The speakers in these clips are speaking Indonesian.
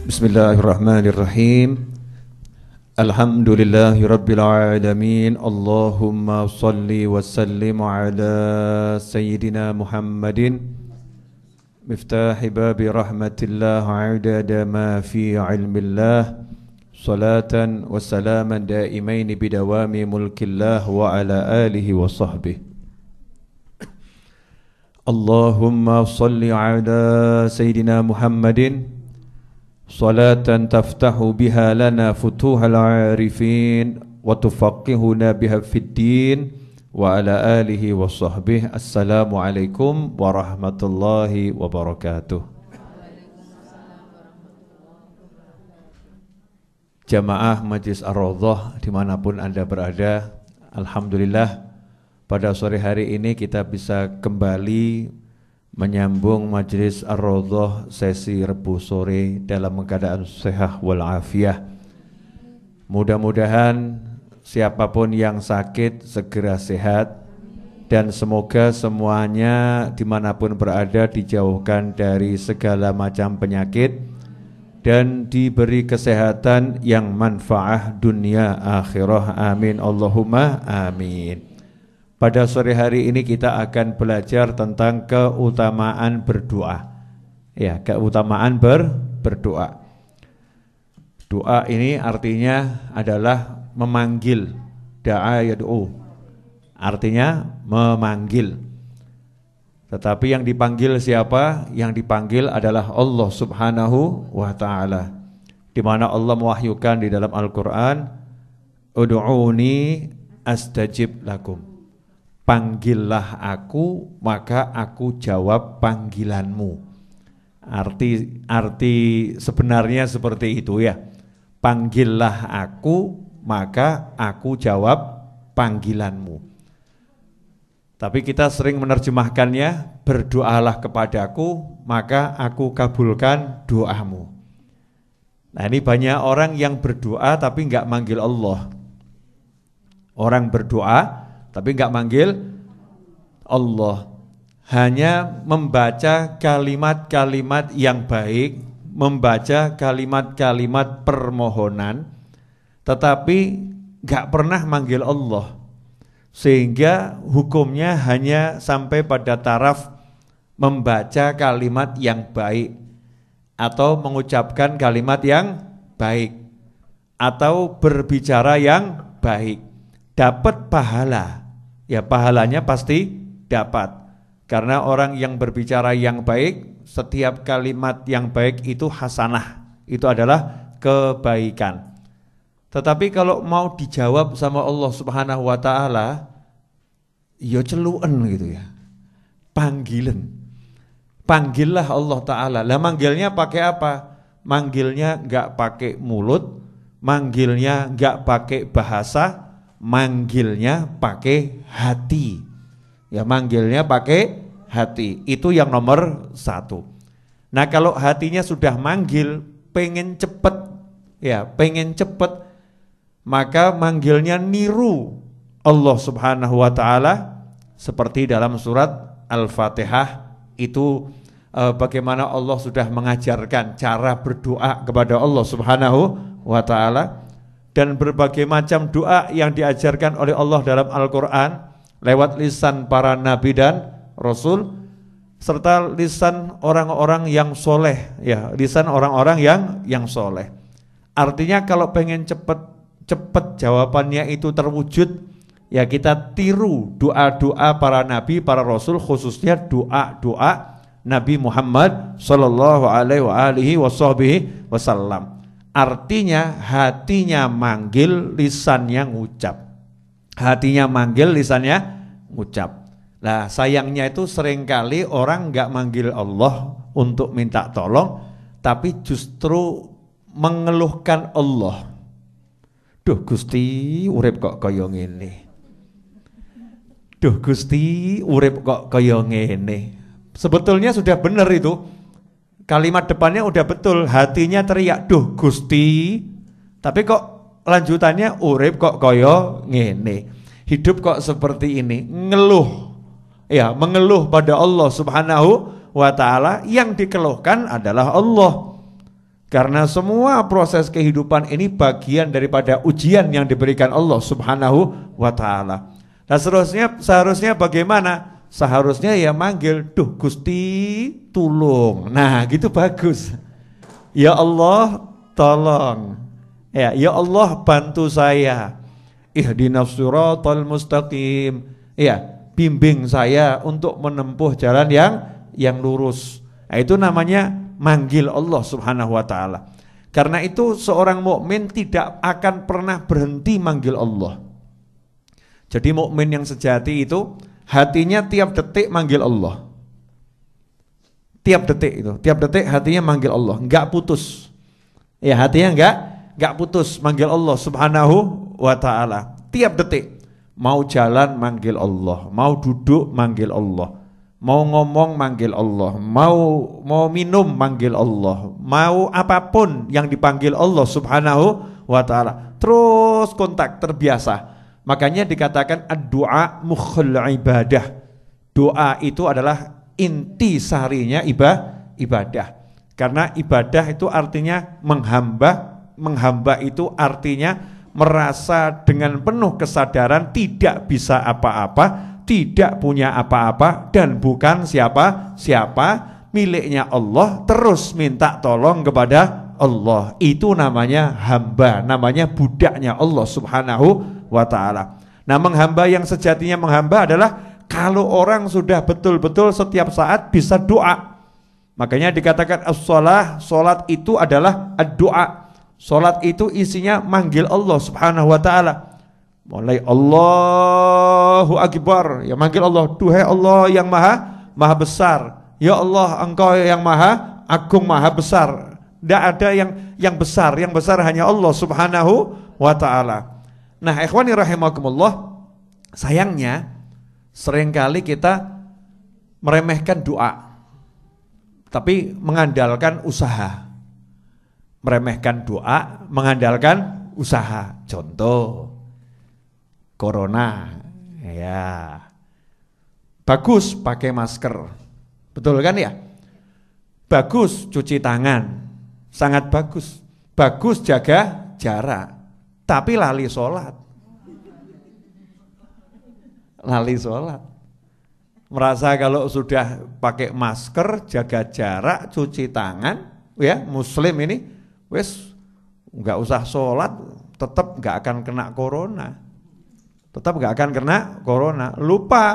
Bismillahirrahmanirrahim. Alhamdulillahi rabbil alamin. Allahumma salli wa sallim ala sayyidina Muhammadin miftahi babi rahmatillah adada ma fi ilmillah, salatan wa salaman daimain bidawami mulkillah wa ala alihi wa sahbihi. Allahumma salli ala sayyidina Muhammadin salatan taftahu biha lana futuhal arifin wa tufaqihuna biha fid din wa ala alihi wa sahbihi. Assalamualaikum warahmatullahi wabarakatuh. Jamaah Majlis Ar-Raudhah dimanapun Anda berada, alhamdulillah pada sore hari ini kita bisa kembali menyambung Majlis Ar-Raudhah sesi Rebu sore dalam keadaan sehat walafiat. Mudah-mudahan siapapun yang sakit segera sehat, dan semoga semuanya dimanapun berada dijauhkan dari segala macam penyakit dan diberi kesehatan yang manfaat dunia akhirah. Amin Allahumma amin. Pada sore hari ini kita akan belajar tentang keutamaan berdoa. Ya, keutamaan berdoa. Doa ini artinya adalah memanggil. Da'a yad'u. Artinya memanggil. Tetapi yang dipanggil siapa? Yang dipanggil adalah Allah Subhanahu wa ta'ala. Di mana Allah mewahyukan di dalam Al-Qur'an, ud'uni astajib lakum. Panggillah aku, maka aku jawab panggilanmu. Arti sebenarnya seperti itu ya. Panggillah aku, maka aku jawab panggilanmu. Tapi kita sering menerjemahkannya, berdoalah kepadaku, maka aku kabulkan doamu. Nah, ini banyak orang yang berdoa tapi enggak manggil Allah. Orang berdoa tapi enggak manggil Allah, hanya membaca kalimat-kalimat yang baik, membaca kalimat-kalimat permohonan, tetapi enggak pernah manggil Allah, sehingga hukumnya hanya sampai pada taraf membaca kalimat yang baik atau mengucapkan kalimat yang baik atau berbicara yang baik, dapat pahala. Ya, pahalanya pasti dapat. Karena orang yang berbicara yang baik, setiap kalimat yang baik itu hasanah, itu adalah kebaikan. Tetapi kalau mau dijawab sama Allah Subhanahu wa ta'ala, ya celuen gitu ya, panggilan. Panggillah Allah ta'ala. Lah manggilnya pakai apa? Manggilnya enggak pakai mulut, manggilnya enggak pakai bahasa, manggilnya pakai hati. Ya, manggilnya pakai hati. Itu yang nomor satu. Nah, kalau hatinya sudah manggil, pengen cepet, ya, pengen cepet, maka manggilnya niru Allah Subhanahu wa ta'ala. Seperti dalam surat Al-Fatihah itu bagaimana Allah sudah mengajarkan cara berdoa kepada Allah Subhanahu wa ta'ala. Dan berbagai macam doa yang diajarkan oleh Allah dalam Al-Quran lewat lisan para nabi dan rasul, serta lisan orang-orang yang soleh, ya, lisan orang-orang yang soleh. Artinya kalau pengen cepet jawabannya itu terwujud, ya kita tiru doa-doa para nabi, para rasul, khususnya doa-doa Nabi Muhammad sallallahu alaihi wasallam. Artinya hatinya manggil, lisannya ngucap. Hatinya manggil, lisannya ngucap. Nah, sayangnya itu seringkali orang enggak manggil Allah untuk minta tolong, tapi justru mengeluhkan Allah. Duh Gusti, urip kok kaya ngene. Duh Gusti, urip kok kaya ngene. Sebetulnya sudah benar itu. Kalimat depannya udah betul, hatinya teriak, "Duh Gusti." Tapi kok lanjutannya urip kok koyo ngene. Hidup kok seperti ini, ngeluh. Ya, mengeluh pada Allah Subhanahu wa taala, yang dikeluhkan adalah Allah. Karena semua proses kehidupan ini bagian daripada ujian yang diberikan Allah Subhanahu wa taala. Nah, seharusnya bagaimana? Seharusnya ya manggil, "Duh Gusti, tulung." Nah, gitu bagus. Ya Allah, tolong. Ya Allah, bantu saya. Ihdinas siratal mustaqim. Ya, bimbing saya untuk menempuh jalan yang lurus. Nah, itu namanya manggil Allah Subhanahu wa taala. Karena itu seorang mukmin tidak akan pernah berhenti manggil Allah. Jadi mukmin yang sejati itu hatinya tiap detik manggil Allah. Tiap detik hatinya manggil Allah, enggak putus. Ya, hatinya enggak putus manggil Allah Subhanahu wa taala. Tiap detik mau jalan manggil Allah, mau duduk manggil Allah, mau ngomong manggil Allah, mau minum manggil Allah, mau apapun yang dipanggil Allah Subhanahu wa taala. Terus kontak, terbiasa. Makanya dikatakan ad-du'a mukhul ibadah. Doa itu adalah inti sarinya ibadah. Karena ibadah itu artinya menghamba. Menghamba itu artinya merasa dengan penuh kesadaran tidak bisa apa-apa, tidak punya apa-apa, dan bukan siapa-siapa, miliknya Allah, terus minta tolong kepada Allah. Itu namanya hamba, namanya budaknya Allah Subhanahu wa ta'ala. Nah, menghamba yang sejatinya menghamba adalah kalau orang sudah betul-betul setiap saat bisa doa. Makanya dikatakan as-shalah, salat itu adalah ad-doa. Salat itu isinya manggil Allah Subhanahu wa ta'ala. Mulai Allahu Akbar, ya manggil Allah, "Duhai Allah yang maha besar. Ya Allah, Engkau yang maha agung, maha besar. Tidak ada yang besar, yang besar hanya Allah Subhanahu wa ta'ala." Nah, ikhwani rahimakumullah, sayangnya seringkali kita meremehkan doa, tapi mengandalkan usaha. Meremehkan doa, mengandalkan usaha. Contoh, corona, ya bagus pakai masker, betul kan ya? Bagus cuci tangan, sangat bagus. Bagus jaga jarak. Tapi lali sholat. Merasa kalau sudah pakai masker, jaga jarak, cuci tangan, ya muslim ini, wes nggak usah sholat, tetap nggak akan kena corona. Lupa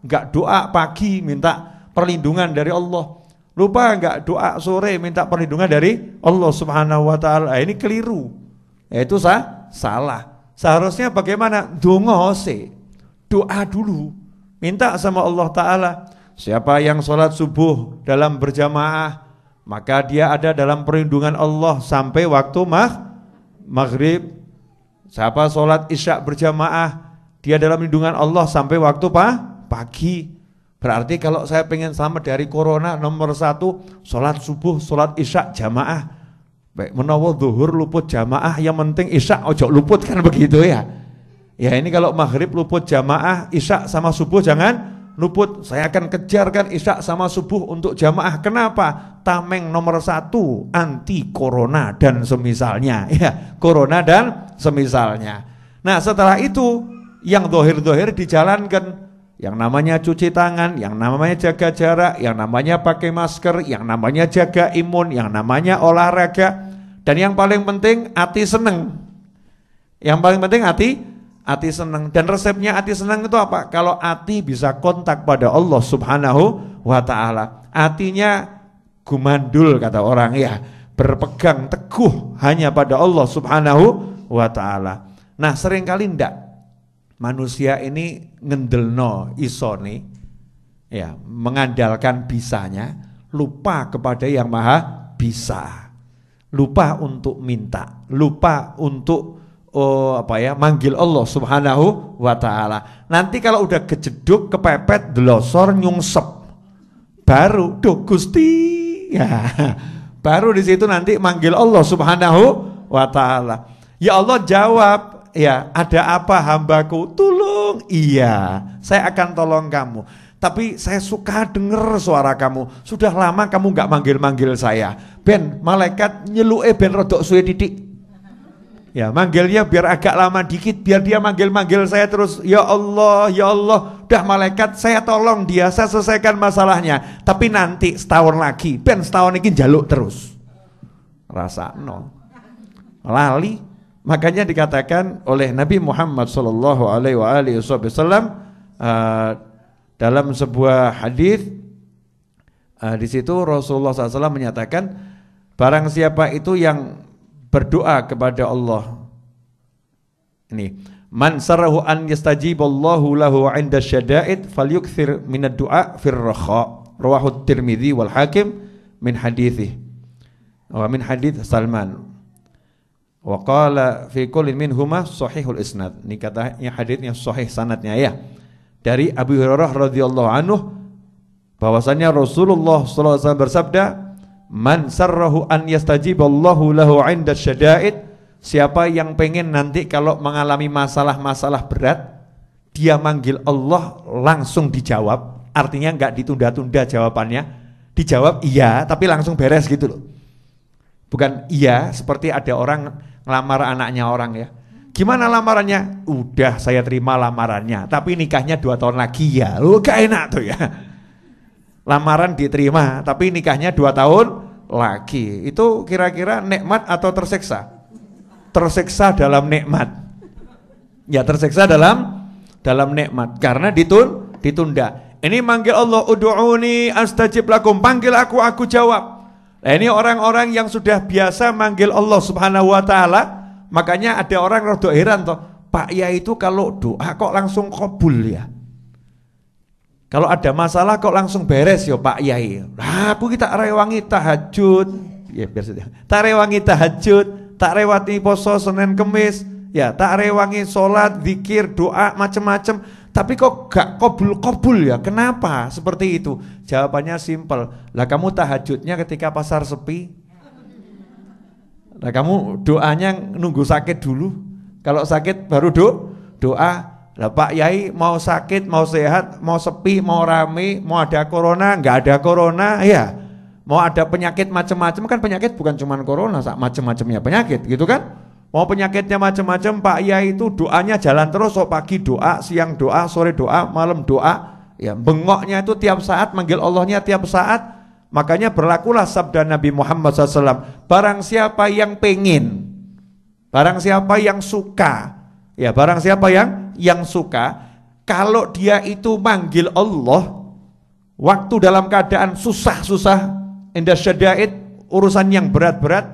nggak doa pagi minta perlindungan dari Allah. Lupa nggak doa sore minta perlindungan dari Allah Subhanahu wa ta'ala. Ini keliru. Itu salah. Seharusnya bagaimana? Doa dulu, minta sama Allah Ta'ala. Siapa yang sholat subuh dalam berjamaah, maka dia ada dalam perlindungan Allah sampai waktu maghrib. Siapa sholat isya berjamaah, dia dalam perlindungan Allah sampai waktu pagi. Berarti kalau saya pengen selamat dari corona, nomor 1 sholat subuh, sholat isya jamaah. Baik, menawa zuhur luput jamaah, yang penting isya ojo luput, kan begitu ya. Ya, ini kalau maghrib luput jamaah, isya sama subuh jangan luput. Saya akan kejarkan isya sama subuh untuk jamaah. Kenapa? Tameng nomor 1 anti corona dan semisalnya. Ya, corona dan semisalnya. Nah, setelah itu yang dohir-dohir dijalankan. Yang namanya cuci tangan, yang namanya jaga jarak, yang namanya pakai masker, yang namanya jaga imun, yang namanya olahraga. Dan yang paling penting hati seneng. Yang paling penting hati seneng. Dan resepnya hati seneng itu apa? Kalau hati bisa kontak pada Allah Subhanahu wa ta'ala, hatinya gumandul kata orang ya, berpegang teguh hanya pada Allah Subhanahu wa ta'ala. Nah, seringkali ndak manusia ini ngendelno isone, ya, mengandalkan bisanya, lupa kepada yang maha bisa. Lupa untuk minta, lupa untuk manggil Allah Subhanahu wa ta'ala. Nanti kalau udah kejeduk, kepepet, delosor, nyungsep, baru, "Duh Gusti, Ya, baru di situ nanti manggil Allah Subhanahu wa taala. Ya Allah jawab, ya ada apa hambaku? Tolong, iya saya akan tolong kamu. Tapi saya suka dengar suara kamu. Sudah lama kamu gak manggil-manggil saya. Ben, malaikat nyeluke ben rodok suwe titik. Ya manggilnya biar agak lama dikit, biar dia manggil-manggil saya terus. Ya Allah, dah malaikat saya tolong dia, saya selesaikan masalahnya. Tapi nanti setahun lagi, ben setahun ini jaluk terus. Rasa no. Lali. Makanya dikatakan oleh Nabi Muhammad sallallahu alaihi wasallam dalam sebuah hadis di situ Rasulullah SAW menyatakan barang siapa itu yang berdoa kepada Allah ini man sarahu an yastajiballahu lahu 'inda syada'id falyukthir minad du'a fir rakha rawahu Tirmidzi wal Hakim min hadithi wa min hadits Salman wa qala fi kullin minhuma sahihul isnad. Ini katanya haditsnya sahih sanadnya ya. Dari Abu Hurairah radhiyallahu anhu bahwasanya Rasulullah sallallahu alaihi wasallam bersabda, "Man sarrahu an yastajiballahu lahu 'inda syada'id." Siapa yang pengen nanti kalau mengalami masalah-masalah berat, dia manggil Allah langsung dijawab. Artinya enggak ditunda-tunda jawabannya. Dijawab iya, tapi langsung beres gitu loh. Bukan iya seperti ada orang ngelamar anaknya orang ya. Gimana lamarannya? Udah saya terima lamarannya, tapi nikahnya 2 tahun lagi ya. Loh gak enak tuh ya. Lamaran diterima, tapi nikahnya 2 tahun lagi. Itu kira-kira nikmat atau tersiksa? Tersiksa dalam nikmat. Ya tersiksa dalam nikmat karena ditunda. Ini manggil Allah, ud'uni astajib lakum, panggil aku jawab. Nah ini orang-orang yang sudah biasa manggil Allah Subhanahu wa taala. Makanya ada orang rada heran toh, Pak Yai itu kalau doa kok langsung kabul ya. Kalau ada masalah kok langsung beres ya Pak Yai. Lah aku kita rewangi tahajud. Ya biasa. Tak rewangi tahajud, tak rewati poso Senin Kemis, ya tak rewangi sholat, zikir, doa macam-macam. Tapi kok gak kabul ya? Kenapa seperti itu? Jawabannya simpel. Lah kamu tahajudnya ketika pasar sepi. Nah kamu doanya nunggu sakit dulu. Kalau sakit baru doa. Lah Pak Yai mau sakit, mau sehat, mau sepi, mau rame, mau ada corona, nggak ada corona, ya. Mau ada penyakit macam-macam kan penyakit bukan cuma corona, macam-macamnya penyakit, gitu kan? Mau penyakitnya macam-macam, Pak Yai itu doanya jalan terus, so pagi doa, siang doa, sore doa, malam doa. Ya bengoknya itu tiap saat, manggil Allahnya tiap saat. Makanya berlakulah sabda Nabi Muhammad SAW, barang siapa yang pengen, barang siapa yang suka, ya barang siapa yang suka, kalau dia itu manggil Allah, waktu dalam keadaan susah-susah, inda syada'id, urusan yang berat-berat,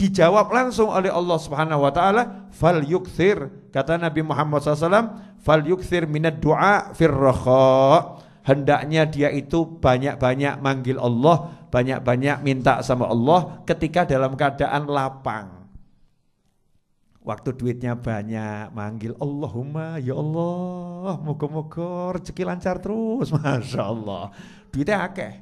dijawab langsung oleh Allah Subhanahu wa taala, fal yukthir, kata Nabi Muhammad SAW, fal yukthir minad du'a fir rakha. Hendaknya dia itu banyak-banyak manggil Allah, banyak-banyak minta sama Allah ketika dalam keadaan lapang. Waktu duitnya banyak, manggil Allahumma ya Allah, moga-moga rezeki lancar terus, Masya Allah. Duitnya akeh.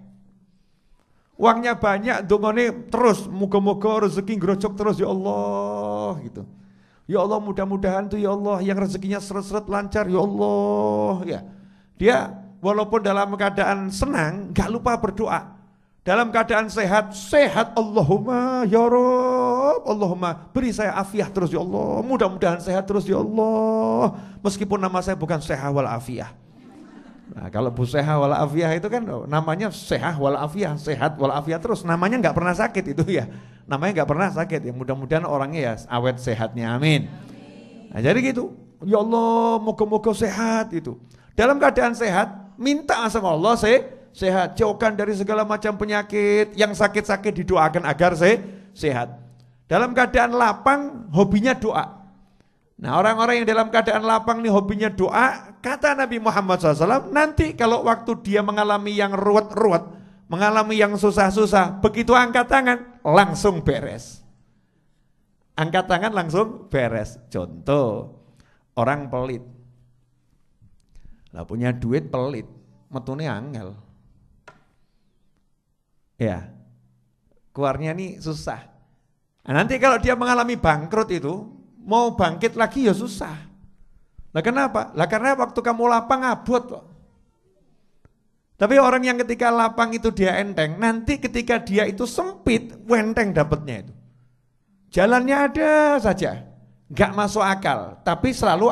Uangnya banyak, dongane terus, moga-moga rezeki ngerocok terus ya Allah gitu. Ya Allah mudah-mudahan tuh ya Allah yang rezekinya seret-seret lancar ya Allah ya. Dia walaupun dalam keadaan senang, gak lupa berdoa. Dalam keadaan sehat, sehat Allahumma ya Rabb, Allahumma beri saya afiah terus ya Allah. Mudah-mudahan sehat terus ya Allah. Meskipun nama saya bukan sehat wal afiah. Nah, kalau bu sehat wal afiah itu kan namanya sehat wal afiah, sehat wal afiah terus. Namanya gak pernah sakit itu ya. Namanya gak pernah sakit ya. Mudah-mudahan orangnya ya awet sehatnya, amin. Nah, jadi gitu. Ya Allah, moga-moga sehat itu. Dalam keadaan sehat, minta sama Allah sehat, jauhkan dari segala macam penyakit, yang sakit-sakit didoakan agar sehat. Dalam keadaan lapang, hobinya doa. Nah orang-orang yang dalam keadaan lapang nih hobinya doa, kata Nabi Muhammad SAW, nanti kalau waktu dia mengalami yang ruwet-ruwet, mengalami yang susah-susah, begitu angkat tangan, langsung beres. Angkat tangan langsung beres. Contoh, orang pelit. Lah punya duit pelit, metune angel. Ya. keluarnya nih susah. Nah, nanti kalau dia mengalami bangkrut itu, mau bangkit lagi ya susah. Lah kenapa? Lah karena waktu kamu lapang abot kok. Tapi orang yang ketika lapang itu dia enteng, nanti ketika dia itu sempit, enteng dapatnya itu. Jalannya ada saja, nggak masuk akal, tapi selalu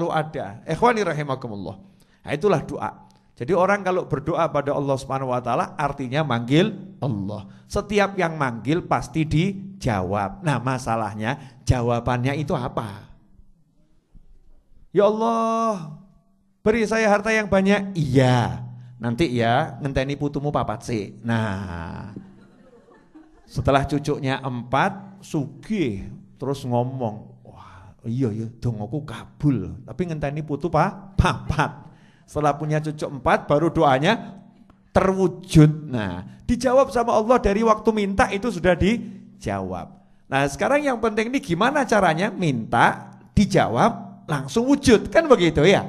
ada. Ikhwani rahimakumullah. Nah, itulah doa. Jadi orang kalau berdoa pada Allah Subhanahu wa taala artinya manggil Allah. Setiap yang manggil pasti dijawab. Nah, masalahnya jawabannya itu apa? Ya Allah, beri saya harta yang banyak. Iya. Nanti ya ngenteni putumu papat sih. Nah, setelah cucunya 4 sugih terus ngomong, wah iya dongoku kabul, tapi ngenteni putu papat. Setelah punya cucu 4 baru doanya terwujud. Nah, dijawab sama Allah dari waktu minta itu sudah dijawab. Nah, sekarang yang penting ini gimana caranya minta dijawab langsung wujud, kan begitu ya?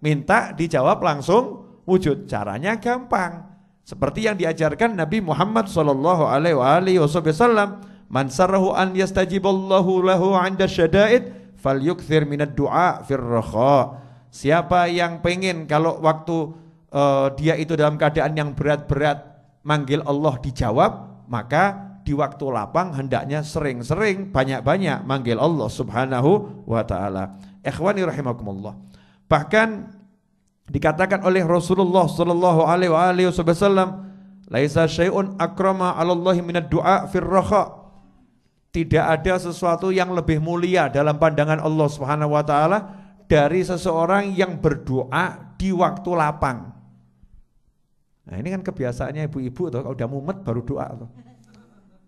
Minta dijawab langsung wujud. Caranya gampang. Seperti yang diajarkan Nabi Muhammad sallallahu alaihi wasallam, "Man sarrahu an yastajiballahu lahu 'inda syada'id falyukthir minad du'a fir rakha." Siapa yang pengen kalau waktu dia itu dalam keadaan yang berat-berat manggil Allah dijawab, maka di waktu lapang hendaknya sering-sering banyak-banyak manggil Allah Subhanahu wa taala. Ikhwani rahimakumullah. Bahkan dikatakan oleh Rasulullah sallallahu alaihi wasallam, laisa syai'un akrama 'ala Allah minad du'a fir rakha. Tidak ada sesuatu yang lebih mulia dalam pandangan Allah Subhanahu wa taala dari seseorang yang berdoa di waktu lapang. Nah, ini kan kebiasaannya ibu-ibu tuh, kalau udah mumet baru doa tuh.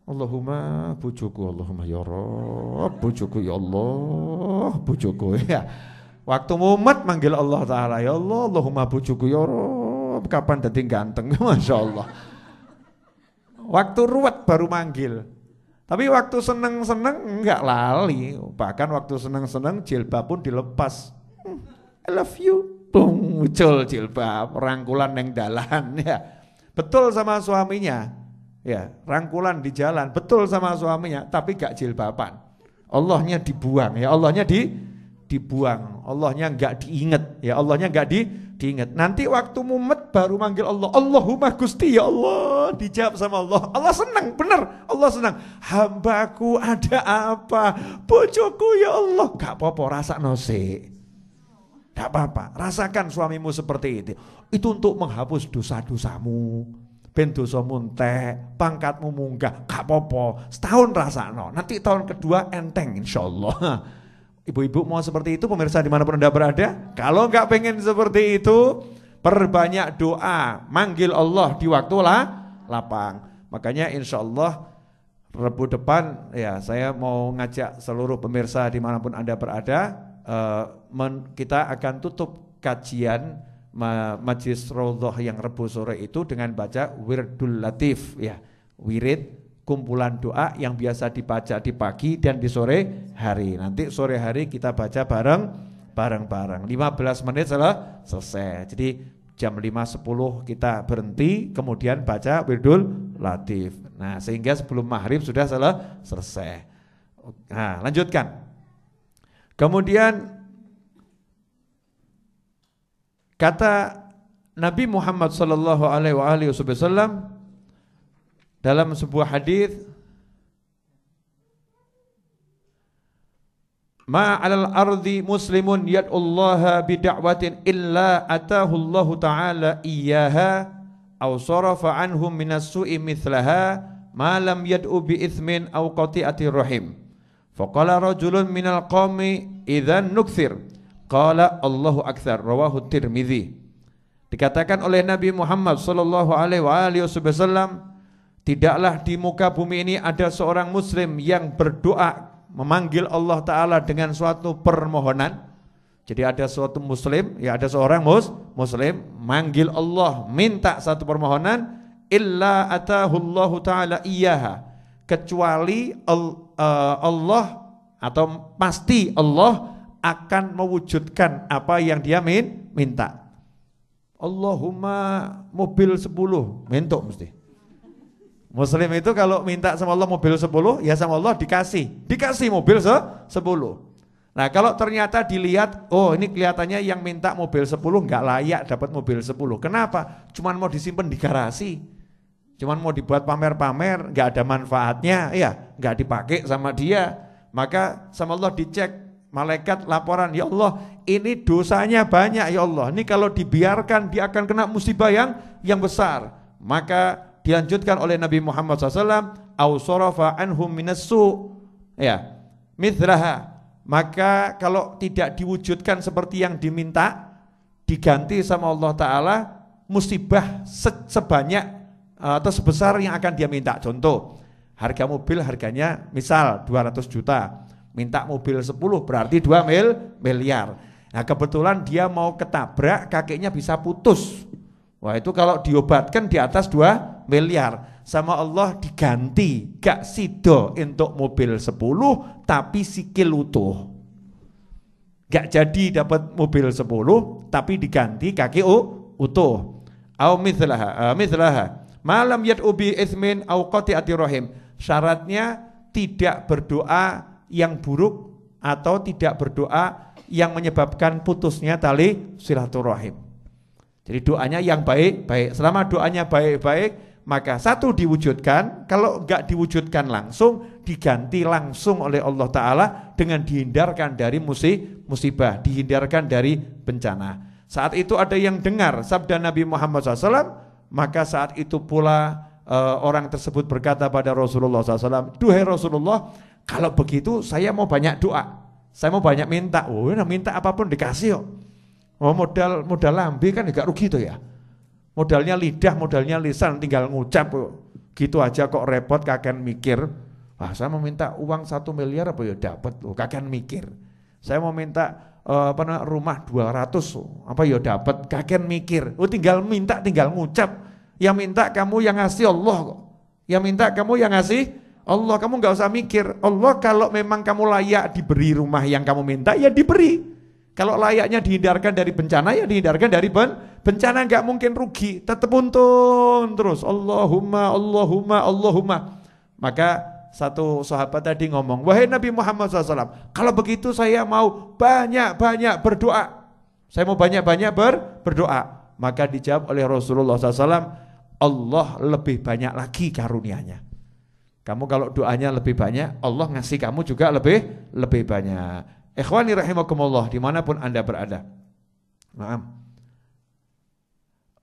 Allahumma bujuku, Allahumma ya Rabb, bujuku ya Allah, bujuku ya. Waktu mumet manggil Allah Ta'ala, ya Allah, Allahumma bujuku ya Rabb, kapan dadi ganteng, Masya Allah. Waktu ruwet baru manggil. Tapi waktu seneng-seneng enggak lali. Bahkan waktu seneng-seneng jilbab pun dilepas. I love you. Muncul jilbab, rangkulan neng dalan ya. Betul sama suaminya. Ya, rangkulan di jalan, betul sama suaminya, tapi gak jilbaban. Allahnya dibuang, ya Allahnya dibuang, Allahnya enggak diinget, ya Allahnya enggak diinget. Nanti waktu mumet baru manggil Allah, Allahumma Gusti ya Allah, dijawab sama Allah. Allah senang, benar, Allah senang. Hambaku ada apa? Bojoku ya Allah, gak apa-apa, rasa nose. Gak apa-apa, rasakan suamimu seperti itu. Itu untuk menghapus dosa-dosamu. Ben dosamu entek, pangkatmu munggah, gak apa-apa. Setahun rasakno, nanti tahun kedua enteng insyaallah. Ibu-ibu mau seperti itu pemirsa dimanapun Anda berada? Kalau nggak pengen seperti itu, perbanyak doa, manggil Allah di waktu lapang. Makanya insya Allah Rabu depan ya saya mau ngajak seluruh pemirsa dimanapun Anda berada, kita akan tutup kajian Majlis Raudhah yang Rabu sore itu dengan baca Wirdul Latif ya, wirid kumpulan doa yang biasa dibaca di pagi dan di sore hari. Nanti sore hari kita baca bareng-bareng. 15 menit selesai. Jadi jam 5.10 kita berhenti, kemudian baca Wirdul Latif. Nah, sehingga sebelum maghrib sudah selesai. Nah, lanjutkan. Kemudian kata Nabi Muhammad sallallahu alaihi wasallam dalam sebuah hadis, ma 'alal ardi muslimun yad'ullaha bid'awatin illa atahu Allah taala iyyaha aw sarafa anhum minas su'i mithlaha ma lam yad'u bi itsmin aw qati'ati rahim. Faqala rajulun minal qaumi idzan nukthir. Qala Allahu aktsar, rawahu Tirmidzi. Dikatakan oleh Nabi Muhammad sallallahu alaihi wasallam, tidaklah di muka bumi ini ada seorang muslim yang berdoa memanggil Allah Ta'ala dengan suatu permohonan. Jadi ada suatu muslim, ya ada seorang muslim manggil Allah, minta satu permohonan, illa atahullahu ta'ala iyaha, kecuali Allah atau pasti Allah akan mewujudkan apa yang dia minta. Allahumma mobil 10, mentok mesti. Muslim itu kalau minta sama Allah mobil 10, ya sama Allah dikasih mobil 10. Nah kalau ternyata dilihat, oh ini kelihatannya yang minta mobil 10 nggak layak dapat mobil 10. Kenapa? Cuman mau disimpan di garasi, cuman mau dibuat pamer-pamer, nggak ada manfaatnya, ya nggak dipakai sama dia. Maka sama Allah dicek, malaikat laporan, ya Allah ini dosanya banyak ya Allah. Ini kalau dibiarkan dia akan kena musibah yang besar. Maka dilanjutkan oleh Nabi Muhammad SAW, au sarafa anhum minassu, ya mithlaha. Maka kalau tidak diwujudkan seperti yang diminta, diganti sama Allah Ta'ala musibah sebanyak atau sebesar yang akan dia minta. Contoh, harga mobil harganya misal 200 juta, minta mobil 10 berarti 2 miliar. Nah kebetulan dia mau ketabrak, kakinya bisa putus. Wah itu kalau diobatkan di atas 2 miliar. Sama Allah diganti, gak sido untuk mobil 10 tapi sikil utuh. Gak jadi dapat mobil 10 tapi diganti kaki utuh. Au mithlaha malam yad'u bi itsmin au qati'ati rahim. Syaratnya tidak berdoa yang buruk atau tidak berdoa yang menyebabkan putusnya tali silaturahim. Jadi doanya yang baik-baik. Selama doanya baik-baik, maka satu diwujudkan. Kalau enggak diwujudkan langsung, diganti langsung oleh Allah Ta'ala dengan dihindarkan dari musibah, dihindarkan dari bencana. Saat itu ada yang dengar sabda Nabi Muhammad SAW, maka saat itu pula orang tersebut berkata pada Rasulullah SAW, duhai Rasulullah, kalau begitu saya mau banyak doa, saya mau banyak minta. Oh, minta apapun dikasih kok. Oh, modal lambe kan enggak rugi tuh ya. Modalnya lidah, modalnya lisan, tinggal ngucap gitu aja kok repot, kakek mikir. Wah, saya mau minta uang 1 miliar apa ya dapat, kakek mikir. Saya mau minta rumah 200 apa ya dapat, kakek mikir. Tinggal minta, tinggal ngucap. Yang minta kamu, yang ngasih Allah kok. Yang minta kamu, yang ngasih Allah. Kamu nggak usah mikir. Allah kalau memang kamu layak diberi rumah yang kamu minta, ya diberi. Kalau layaknya dihindarkan dari bencana, ya dihindarkan dari bencana, nggak mungkin rugi, tetap untung terus. Allahumma, Allahumma, Allahumma. Maka satu sahabat tadi ngomong, wahai Nabi Muhammad SAW, kalau begitu saya mau banyak-banyak berdoa. Saya mau banyak-banyak berdoa. Maka dijawab oleh Rasulullah SAW, Allah lebih banyak lagi karunianya. Kamu kalau doanya lebih banyak, Allah ngasih kamu juga lebih banyak. Ikhwani rahimakumullah dimanapun anda berada. Naam.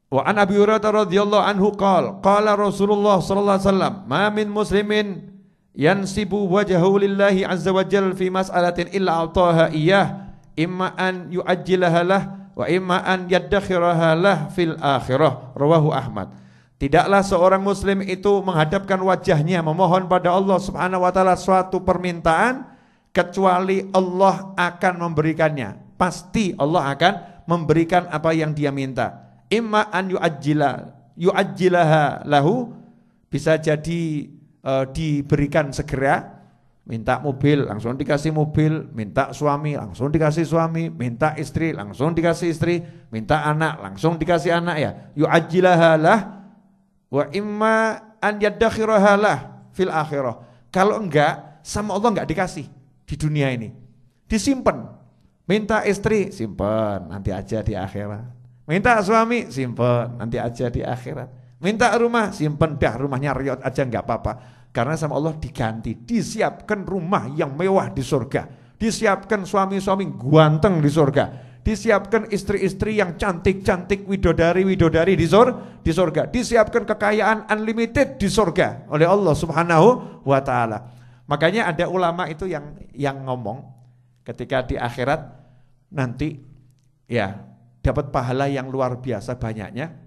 Wa an Abi Hurairah radhiyallahu anhu qala Rasulullah sallallahu alaihi wasallam, ma min muslimin yansibu wajhahu lillahi azza wa jalla fi mas'alatin illa ataha iyyah, imma an yu'ajjilaha lah wa imma an yaddakhiraha lah fil akhirah. Rawahu Ahmad. Tidaklah seorang muslim itu menghadapkan wajahnya memohon pada Allah Subhanahu wa taala suatu permintaan kecuali Allah akan memberikannya. Pasti Allah akan memberikan apa yang dia minta. Imma an yu'ajjilaha lahu, bisa jadi diberikan segera. Minta mobil langsung dikasih mobil, minta suami langsung dikasih suami, minta istri langsung dikasih istri, minta anak langsung dikasih anak, ya. Yu'ajjilaha lah wa imma an yaddakhiraha lah fil akhirah. Kalau enggak, sama Allah enggak dikasih di dunia ini, disimpan. Minta istri, simpan, nanti aja di akhirat. Minta suami, simpan, nanti aja di akhirat. Minta rumah, simpan, dah rumahnya riot aja nggak apa-apa. Karena sama Allah diganti, disiapkan rumah yang mewah di surga, disiapkan suami-suami ganteng di surga, disiapkan istri-istri yang cantik-cantik, widodari-widodari di surga, disiapkan kekayaan unlimited di surga oleh Allah Subhanahu wa ta'ala. Makanya ada ulama itu yang ngomong ketika di akhirat nanti ya dapat pahala yang luar biasa banyaknya.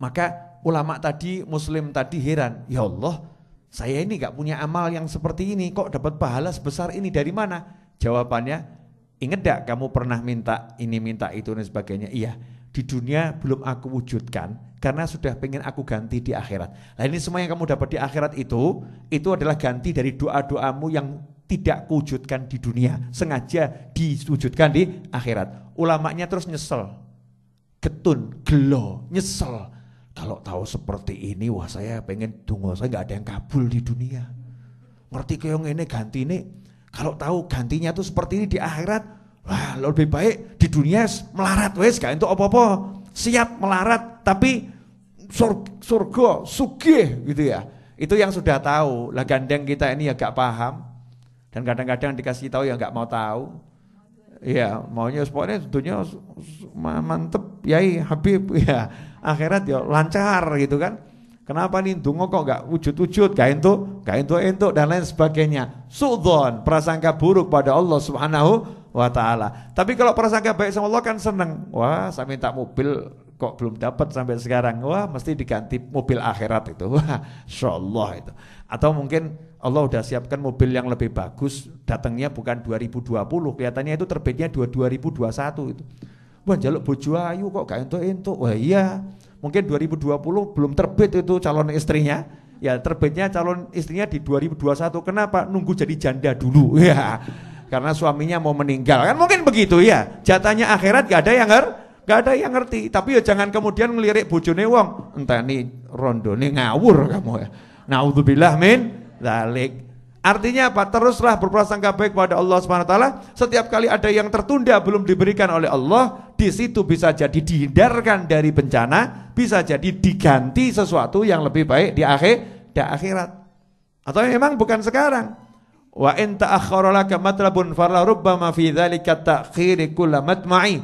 Maka ulama tadi, muslim tadi heran, ya Allah, saya ini gak punya amal yang seperti ini, kok dapat pahala sebesar ini dari mana? Jawabannya, ingat gak kamu pernah minta ini, minta itu dan sebagainya? Iya, di dunia belum aku wujudkan karena sudah pengen aku ganti di akhirat. Nah ini semua yang kamu dapat di akhirat itu adalah ganti dari doa-doamu yang tidak kuwujudkan di dunia, sengaja diwujudkan di akhirat. Ulamanya terus nyesel, getun, gelo, nyesel. Kalau tahu seperti ini, wah saya pengen donga saya nggak ada yang kabul di dunia. Ngerti kaya ngene gantine. Kalau tahu gantinya tuh seperti ini di akhirat, wah lebih baik di dunia melarat wes gak entuk apa-apa. Siap melarat tapi surga sugih gitu ya. Itu yang sudah tahu. Lah gandeng kita ini ya gak paham. Dan kadang-kadang dikasih tahu ya gak mau tahu. Iya, maunya pokoknya dunia mantep, yai Habib ya. Akhirat ya lancar gitu kan. Kenapa nih dungo kok gak wujud-wujud, gak entuk dan lain sebagainya. Sudzon, prasangka buruk pada Allah Subhanahu wa taala. Tapi kalau prasangka baik sama Allah kan seneng. Wah, saya minta mobil kok belum dapat sampai sekarang. Wah, mesti diganti mobil akhirat itu. Wah, insyaallah itu. Atau mungkin Allah udah siapkan mobil yang lebih bagus, datangnya bukan 2020, kelihatannya itu terbitnya 2021 itu. Wah, njaluk bojo ayu kok gak entuk-entuk. Wah, iya. Mungkin 2020 belum terbit itu calon istrinya. Ya, terbitnya calon istrinya di 2021. Kenapa? Nunggu jadi janda dulu. Ya. Karena suaminya mau meninggal. Kan mungkin begitu ya. Jatahnya akhirat gak ada yang ngerti. Tapi ya jangan kemudian ngelirik bojone wong. Enteni rondone ngawur kamu ya. Naudzubillah min dzalik. Artinya apa? Teruslah berprasangka baik kepada Allah Subhanahu wa taala. Setiap kali ada yang tertunda belum diberikan oleh Allah, di situ bisa jadi dihindarkan dari bencana, bisa jadi diganti sesuatu yang lebih baik di akhirat. Atau memang bukan sekarang. Wa in ta'akhkhara laka matlabun fala rubbama fi dzalika ta'khiri kull matma'i.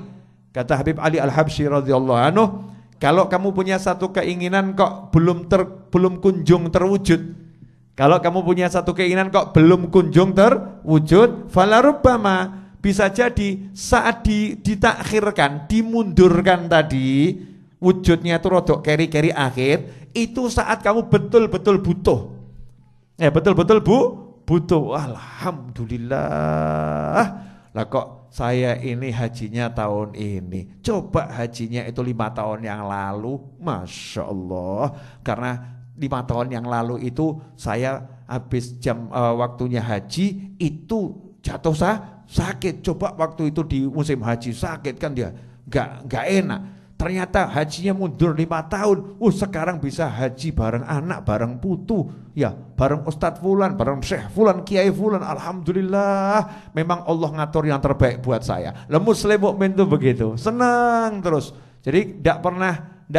Kata Habib Ali Al-Habsyi radhiyallahu anhu, kalau kamu punya satu keinginan kok belum kunjung terwujud. Kalau kamu punya satu keinginan kok belum kunjung terwujud, fala rubbama, bisa jadi saat ditakhirkan, dimundurkan tadi, wujudnya itu rodok keri-keri akhir, itu saat kamu betul-betul butuh. Ya, betul-betul butuh. Alhamdulillah. Lah kok saya ini hajinya tahun ini. Coba hajinya itu 5 tahun yang lalu, Masya Allah. Karena 5 tahun yang lalu itu saya habis waktunya haji itu jatuh sakit. Coba waktu itu di musim haji sakit kan dia nggak enak. Ternyata hajinya mundur 5 tahun. Sekarang bisa haji bareng anak, bareng putu, ya bareng Ustadz Fulan, bareng Syekh Fulan, Kiai Fulan. Alhamdulillah, memang Allah ngatur yang terbaik buat saya. Muslim mukmin itu begitu, senang terus. Jadi tidak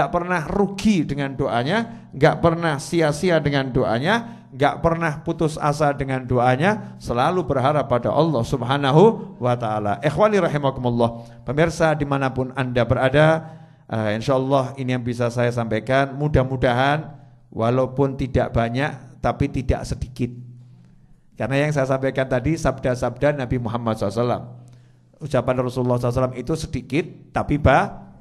pernah rugi dengan doanya, nggak pernah sia-sia dengan doanya, nggak pernah putus asa dengan doanya, selalu berharap pada Allah Subhanahu wa taala. Ikhwani rahimakumullah, pemirsa dimanapun Anda berada, insyaallah ini yang bisa saya sampaikan. Mudah-mudahan walaupun tidak banyak tapi tidak sedikit. Karena yang saya sampaikan tadi sabda-sabda Nabi Muhammad SAW, ucapan Rasulullah SAW itu sedikit tapi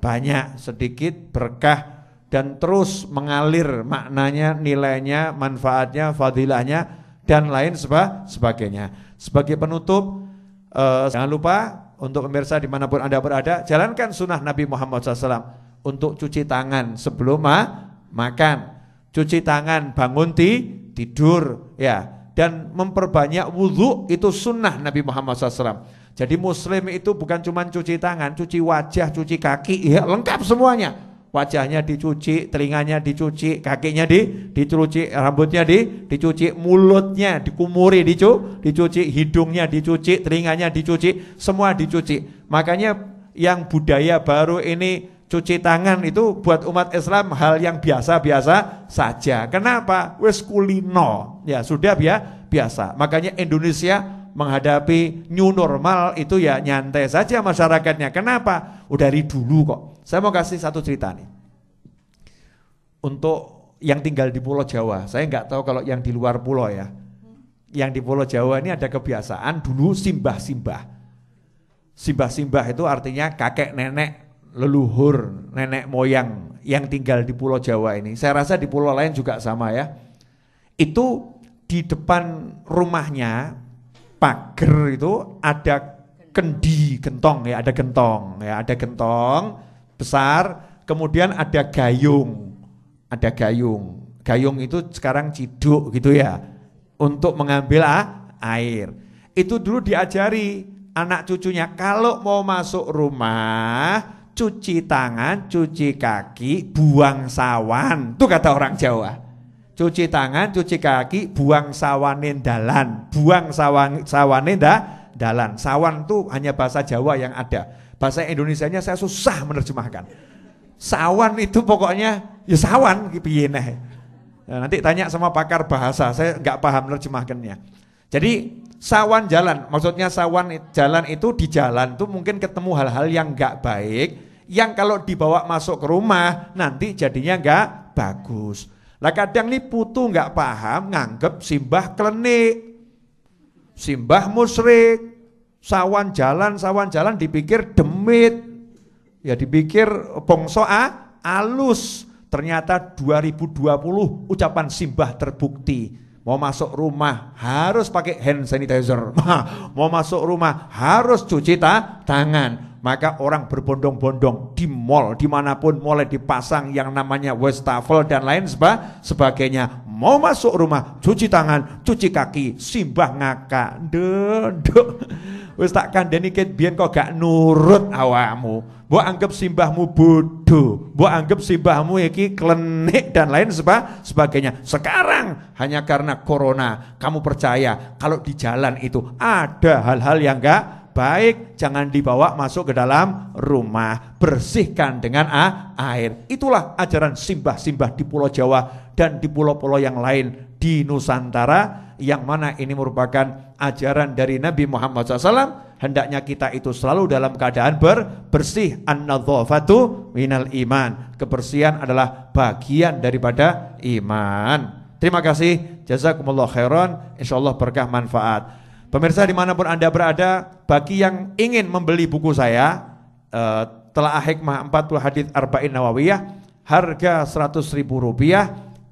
banyak, sedikit berkah dan terus mengalir maknanya, nilainya, manfaatnya, fadilahnya dan lain sebagainya. Sebagai penutup, jangan lupa untuk pemirsa dimanapun Anda berada, jalankan sunnah Nabi Muhammad SAW untuk cuci tangan sebelum makan, cuci tangan bangun tidur, ya, dan memperbanyak wudhu itu sunnah Nabi Muhammad SAW. Jadi muslim itu bukan cuma cuci tangan, cuci wajah, cuci kaki, ya lengkap semuanya. Wajahnya dicuci, telinganya dicuci, kakinya dicuci, rambutnya dicuci, mulutnya dikumuri dicuci, hidungnya dicuci, telinganya dicuci, semua dicuci. Makanya yang budaya baru ini cuci tangan itu buat umat Islam hal yang biasa-biasa saja. Kenapa? Wes kulino, ya sudah biasa. Makanya Indonesia menghadapi new normal itu ya nyantai saja masyarakatnya. Kenapa? Udah dari dulu kok. Saya mau kasih satu cerita nih. Untuk yang tinggal di Pulau Jawa, saya nggak tahu kalau yang di luar pulau ya. Yang di Pulau Jawa ini ada kebiasaan dulu simbah-simbah. Simbah-simbah itu artinya kakek nenek leluhur, nenek moyang yang tinggal di Pulau Jawa ini. Saya rasa di pulau lain juga sama ya. Itu di depan rumahnya pagar itu ada gentong ya, ada gentong besar, kemudian ada gayung. Gayung itu sekarang ciduk gitu ya, untuk mengambil air. Itu dulu diajari anak cucunya kalau mau masuk rumah cuci tangan, cuci kaki, buang sawan. Itu kata orang Jawa. Cuci tangan, cuci kaki, buang sawane dalan. Buang sawane dalan. Sawan itu hanya bahasa Jawa yang ada. Bahasa Indonesianya saya susah menerjemahkan. Sawan itu pokoknya ya sawan piye neh. Nah, nanti tanya sama pakar bahasa, saya nggak paham menerjemahkannya. Jadi sawan jalan, maksudnya sawan jalan itu di jalan tuh mungkin ketemu hal-hal yang nggak baik, yang kalau dibawa masuk ke rumah nanti jadinya nggak bagus. Lah kadang nih putu nggak paham, nganggep simbah klenik, simbah musyrik, sawan jalan dipikir demit, ya dipikir bongso alus. Ternyata 2020 ucapan simbah terbukti. Mau masuk rumah harus pakai hand sanitizer. Mau masuk rumah harus cuci tangan. Maka orang berbondong-bondong di mall, dimanapun mulai dipasang yang namanya wastafel dan lain sebagainya. Mau masuk rumah cuci tangan, cuci kaki, simbah ngaka. Nduk. Wis tak kandhani ket biyen kok gak nurut awakmu. Mbok anggap simbahmu bodoh, mbok anggap simbahmu iki klenik dan lain sebagainya. Sekarang hanya karena corona kamu percaya kalau di jalan itu ada hal-hal yang gak baik, jangan dibawa masuk ke dalam rumah. Bersihkan dengan air. Itulah ajaran simbah-simbah di Pulau Jawa dan di pulau-pulau yang lain di Nusantara, yang mana ini merupakan ajaran dari Nabi Muhammad SAW. Hendaknya kita itu selalu dalam keadaan bersih. An-nadzafatu minal iman. Kebersihan adalah bagian daripada iman. Terima kasih. Jazakumullah khairan. Insyaallah berkah manfaat. Pemirsa dimanapun Anda berada, bagi yang ingin membeli buku saya, Telaah Hikmah 40 Hadits Arba'in Nawawiyah, harga Rp100.000.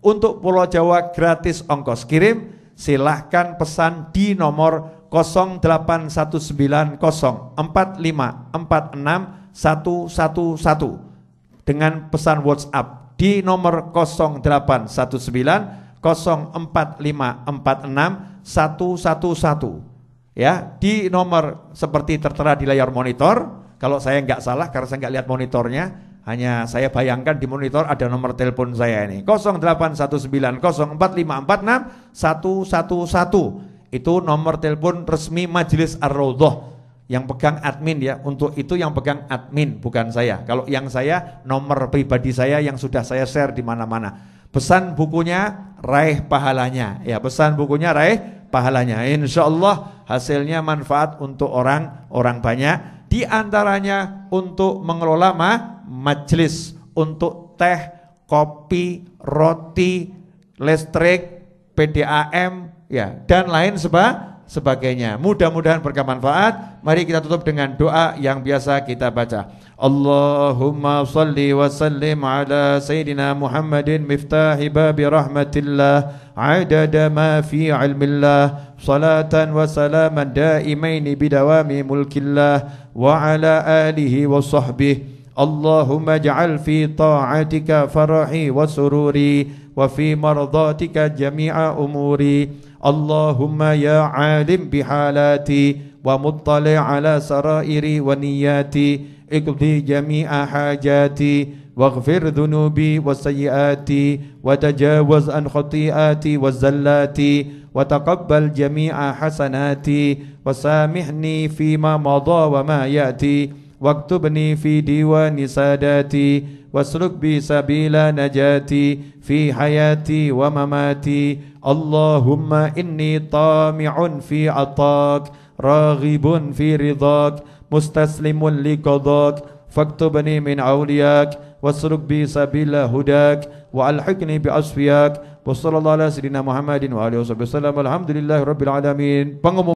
Untuk Pulau Jawa gratis ongkos kirim. Silahkan pesan di nomor 0819454611 dengan pesan WhatsApp di nomor 081904546111 ya, di nomor seperti tertera di layar monitor. Kalau saya nggak salah karena saya nggak lihat monitornya, hanya saya bayangkan di monitor ada nomor telepon saya ini 081904544611. Itu nomor telepon resmi Majelis Ar-Raudhah yang pegang admin ya. Untuk itu yang pegang admin bukan saya. Kalau yang saya nomor pribadi saya yang sudah saya share di mana-mana. Pesan bukunya, raih pahalanya. Ya, pesan bukunya, raih pahalanya. Insyaallah hasilnya manfaat untuk orang banyak. Di antaranya untuk mengelola majelis, untuk teh, kopi, roti, listrik, PDAM, ya, dan lain sebagainya. Mudah-mudahan bermanfaat. Mari kita tutup dengan doa yang biasa kita baca. Allahumma salli wa sallim ala Sayyidina Muhammadin miftahi babi rahmatillah adada ma fi ilmillah salatan wa salaman daimaini bidawami mulkillah wa ala alihi wa sahbihi. Allahumma ja'al fi ta'atika farahi wa sururi wa fi mardatika jami'a umuri. Allahumma ya alim bihalati wa muttali ala sarairi wa niyati اقضي جميع حاجاتي واغفر ذنوبي وسيئاتي وتجاوز عن خطيئاتي وزلاتي وتقبل جميع حسناتي وسامحني فيما مضى وما يأتي واكتبني في ديوان ساداتي واسلك بي سبيل نجاتي في حياتي ومماتي. اللهم إني طامع في عطاك راغب في رضاك مستسلم لقضاك فاكتبني من أولياك واسلك بي سبيل هداك وألحقني بأصفياك. وصلى الله على سيدنا محمد وآله وصحبه وسلم. الحمد لله رب العالمين.